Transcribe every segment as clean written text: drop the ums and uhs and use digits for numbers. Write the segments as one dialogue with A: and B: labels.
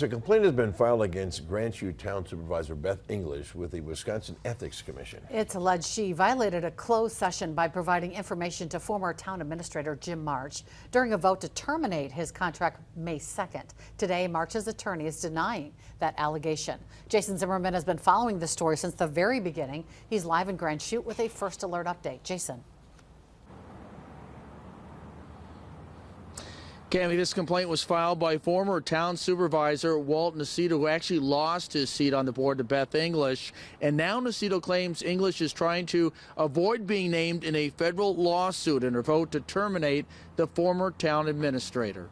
A: A complaint has been filed against Grand Chute Town Supervisor Beth English with the Wisconsin Ethics Commission.
B: It's alleged she violated a closed session by providing information to former town administrator Jim March during a vote to terminate his contract May 2nd. Today, March's attorney is denying that allegation. Jason Zimmerman has been following this story since the very beginning. He's live in Grand Chute with a first alert update. Jason.
C: Cammie, this complaint was filed by former town supervisor Walt Nacito, who actually lost his seat on the board to Beth English. And now Nacito claims English is trying to avoid being named in a federal lawsuit in her vote to terminate the former town administrator.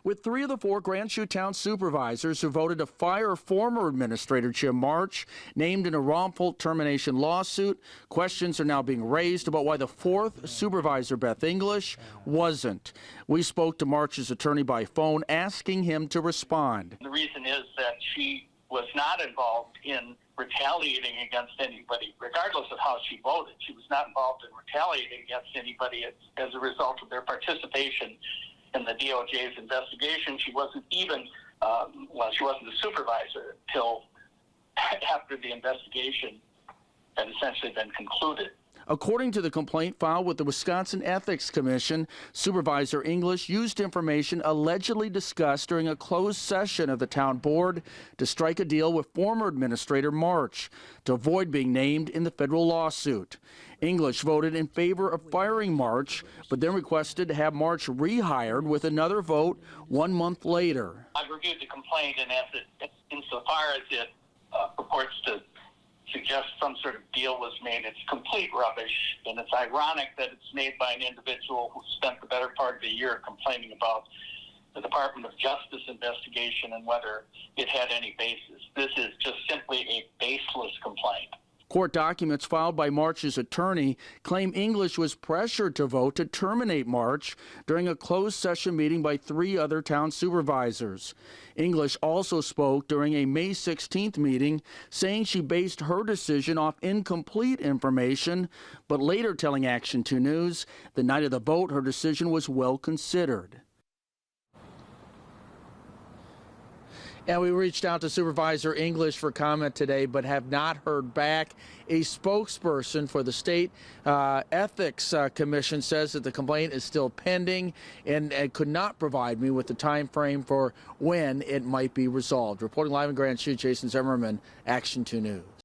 C: With 3 of the 4 Grand Chute town supervisors who voted to fire former administrator Jim March named in a wrongful termination lawsuit, questions are now being raised about why the 4th supervisor, Beth English, wasn't. We spoke to March's attorney by phone, asking him to respond.
D: The reason is that she was not involved in retaliating against anybody, regardless of how she voted. She was not involved in retaliating against anybody as a result of their participation in the DOJ's investigation. She wasn't even, she wasn't a supervisor until after the investigation had essentially been concluded.
C: According to the complaint filed with the Wisconsin Ethics Commission, Supervisor English used information allegedly discussed during a closed session of the town board to strike a deal with former administrator March to avoid being named in the federal lawsuit. English voted in favor of firing March, but then requested to have March rehired with another vote 1 month later.
D: I've reviewed the complaint, and insofar as it purports to suggest some sort of deal was made, it's complete rubbish, and it's ironic that it's made by an individual who spent the better part of the year complaining about the Department of Justice investigation and whether it had any basis. This is just simply a baseless complaint.
C: Court documents filed by March's attorney claim English was pressured to vote to terminate March during a closed session meeting by 3 other town supervisors. English also spoke during a May 16th meeting, saying she based her decision off incomplete information, but later telling Action 2 News the night of the vote her decision was well considered. And we reached out to Supervisor English for comment today, but have not heard back. A spokesperson for the State Ethics Commission says that the complaint is still pending and could not provide me with the time frame for when it might be resolved. Reporting live in Grand Chute, Jason Zimmerman, Action 2 News.